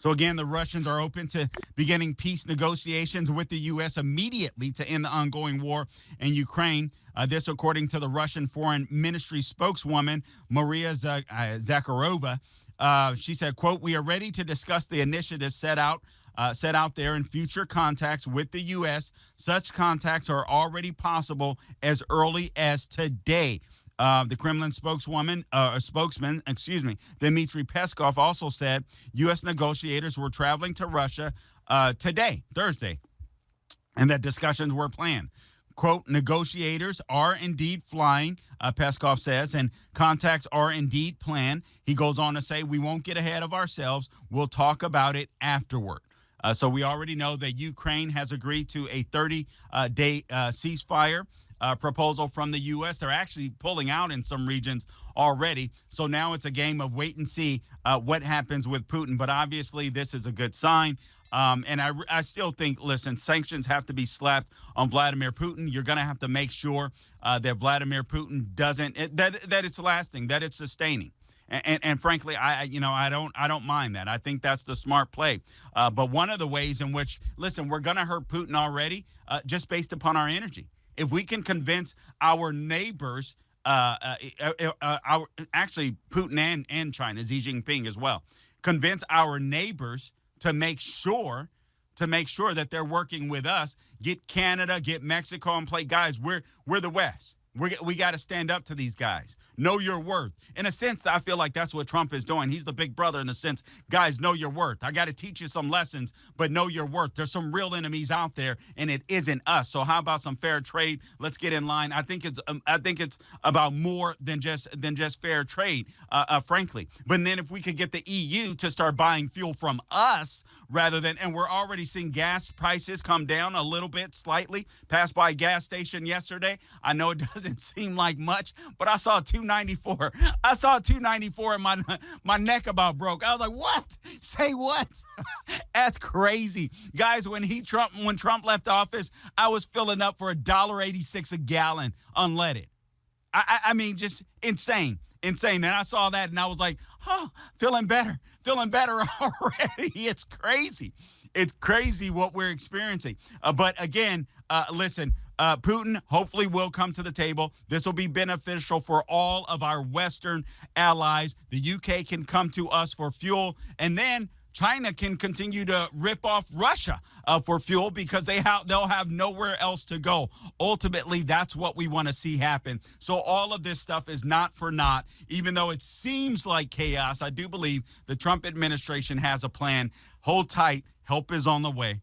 So again, the Russians are open to beginning peace negotiations with the U.S. immediately to end the ongoing war in Ukraine. This, according to the Russian Foreign Ministry spokeswoman, Maria Zakharova. She said, quote, "We are ready to discuss the initiative set out there in future contacts with the U.S. Such contacts are already possible as early as today." The Kremlin spokesman, Dmitry Peskov, also said U.S. negotiators were traveling to Russia today, Thursday, and that discussions were planned. Quote, "Negotiators are indeed flying," Peskov says, "and contacts are indeed planned." He goes on to say, "We won't get ahead of ourselves. We'll talk about it afterward." So we already know that Ukraine has agreed to a 30-day ceasefire proposal from the U.S. They're actually pulling out in some regions already. So now it's a game of wait and see what happens with Putin. But obviously, this is a good sign. And I still think, listen, sanctions have to be slapped on Vladimir Putin. You're going to have to make sure that Vladimir Putin that it's lasting, that it's sustaining. And frankly, I don't mind that. I think that's the smart play. But one of the ways in which, listen, we're going to hurt Putin already just based upon our energy. If we can convince our neighbors, actually Putin and China, Xi Jinping as well, convince our neighbors to make sure that they're working with us, get Canada, get Mexico in play. Guys, we're the West. We got to stand up to these guys. Know your worth. In a sense, I feel like that's what Trump is doing. He's the big brother in a sense. Guys, know your worth. I got to teach you some lessons, but know your worth. There's some real enemies out there, and it isn't us. So how about some fair trade? Let's get in line. I think it's about more than just fair trade, frankly. But then if we could get the EU to start buying fuel from us rather than, and we're already seeing gas prices come down a little bit, slightly. Passed by a gas station yesterday. I know it doesn't seem like much, but I saw $2.94. I saw $2.94 and my neck about broke. I was like, what? Say what? That's crazy. Guys, when Trump left office, I was filling up for $1.86 a gallon unleaded. I mean, just insane. And I saw that and I was like, oh, feeling better already. It's crazy. It's crazy what we're experiencing. But again, listen, Putin hopefully will come to the table. This will be beneficial for all of our Western allies. The UK can come to us for fuel, and then China can continue to rip off Russia for fuel because they'll have nowhere else to go. Ultimately, that's what we want to see happen. So all of this stuff is not for naught. Even though it seems like chaos, I do believe the Trump administration has a plan. Hold tight. Help is on the way.